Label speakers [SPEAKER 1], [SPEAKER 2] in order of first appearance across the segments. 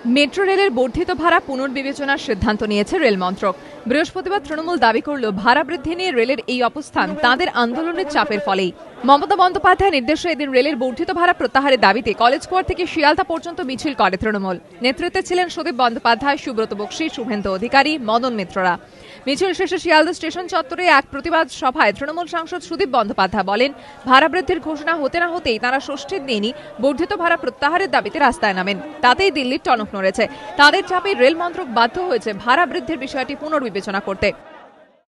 [SPEAKER 1] Metro রেলের বর্ধিত ভাড়া পুনর্বিবেচনার সিদ্ধান্ত নিয়েছে রেল মন্ত্রক। বৃহস্পতিবার তৃণমূল দাবি করল, ভাড়া বৃদ্ধি নিয়ে রেলের এই অবস্থান তাদের আন্দোলনের চাপের ফলেই। মমতা বন্দ্যোপাধ্যায়ের নির্দেশে এদিন রেলের বর্ধিত ভাড়া প্রত্যাহারের দাবিতে কলেজ স্কোয়ার থেকে শিয়ালদা পর্যন্ত মিছিল করে তৃণমূল। নেতৃত্বে ছিলেন সুদীপ বন্দ্যোপাধ্যায়, সুব্রত বক্সী, শুভেন্দু অধিকারী, মদন মিত্ররা। মিছিল শেষে শিয়ালদা স্টেশন চত্বরে এক প্রতিবাদ সভায় তৃণমূল সাংসদ সুদীপ বন্দ্যোপাধ্যায় বলেন, ভাড়া বৃদ্ধির ঘোষণা হতে না হতেই তারা ষষ্ঠীর দিনই বর্ধিত ভাড়া প্রত্যাহারের দাবিতে রাস্তায় নামেন। তাতেই দিল্লির টনক নড়েছে। তাদের চাপে রেল মন্ত্রক বাধ্য হয়েছে ভাড়া বৃদ্ধির বিষয়টি পুনর্বিবেচনা করতে।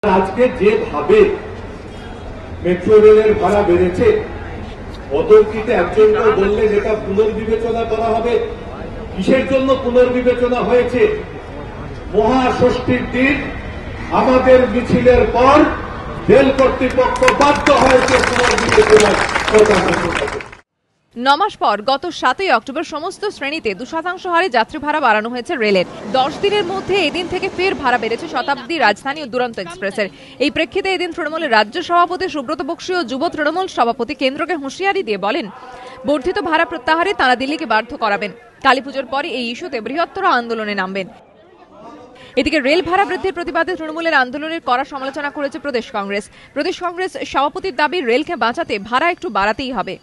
[SPEAKER 2] আজকে যেভাবে মেট্রো রেলের ভাড়া বেড়েছে, অতর্কিতে একজন বললেন এটা পুনর্বিবেচনা করা হবে। কিসের জন্য পুনর্বিবেচনা হয়েছে? মহাষষ্ঠীর দিন আমাদের মিছিলের পর রেল কর্তৃপক্ষ বাধ্য হয়েছে পুনর্বিবেচনার কথা।
[SPEAKER 1] 9 মাস পর গত 7ই অক্টোবর সমস্ত শ্রেণীতে 2% হারে যাত্রী ভাড়া বাড়ানো হয়েছে রেলের। 10 দিনের মধ্যে এদিন থেকে ফের ভাড়া বেড়েছে শতাব্দী, রাজধানী ও দুরন্ত এক্সপ্রেসের। এই প্রেক্ষিতে এদিন তৃণমূলের রাজ্য সভাপতি সুব্রত বক্সী ও যুব তৃণমূল সভাপতি কেন্দ্রকে হুঁশিয়ারি দিয়ে বলেন, বর্ধিত ভাড়া প্রত্যাহারে তাঁরা দিল্লিকে বাধ্য করাবেন। কালীপুজোর পরে এই ইস্যুতে বৃহত্তর আন্দোলনে নামবেন। এদিকে রেল ভাড়া বৃদ্ধির প্রতিবাদে তৃণমূলের আন্দোলনের কড়া সমালোচনা করেছে প্রদেশ কংগ্রেস। প্রদেশ কংগ্রেস সভাপতির দাবি, রেলকে বাঁচাতে ভাড়া একটু বাড়াতেই হবে।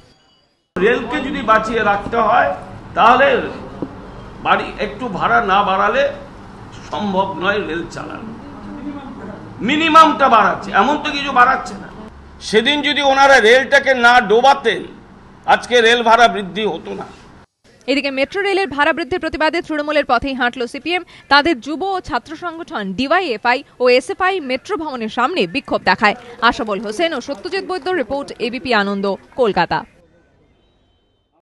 [SPEAKER 3] রেলকে যদি বাঁচিয়ে রাখতে হয় তাহলে একটু ভাড়া না বাড়ালে সম্ভব নয় রেল চালানো। মিনিমামটা বাড়াচ্ছে, এমন তো কিছু বাড়াচ্ছে না। সেদিন যদি ওনারা রেলটাকে না ডোবাতেন আজকে রেল ভাড়া বৃদ্ধি হতো না।
[SPEAKER 1] এদিকে মেট্রো রেলের ভাড়া বৃদ্ধির প্রতিবাদে তৃণমূলের পথেই হাঁটল সিপিএম। তাদের যুব ও ছাত্র সংগঠন ডিওয়াইএফআই ও এসএফআই মেট্রো ভবনের সামনে বিক্ষোভ দেখায়। আশাবল হোসেন ও সত্যজিৎ বৈদ্যর রিপোর্ট, এবিপি আনন্দ, কলকাতা।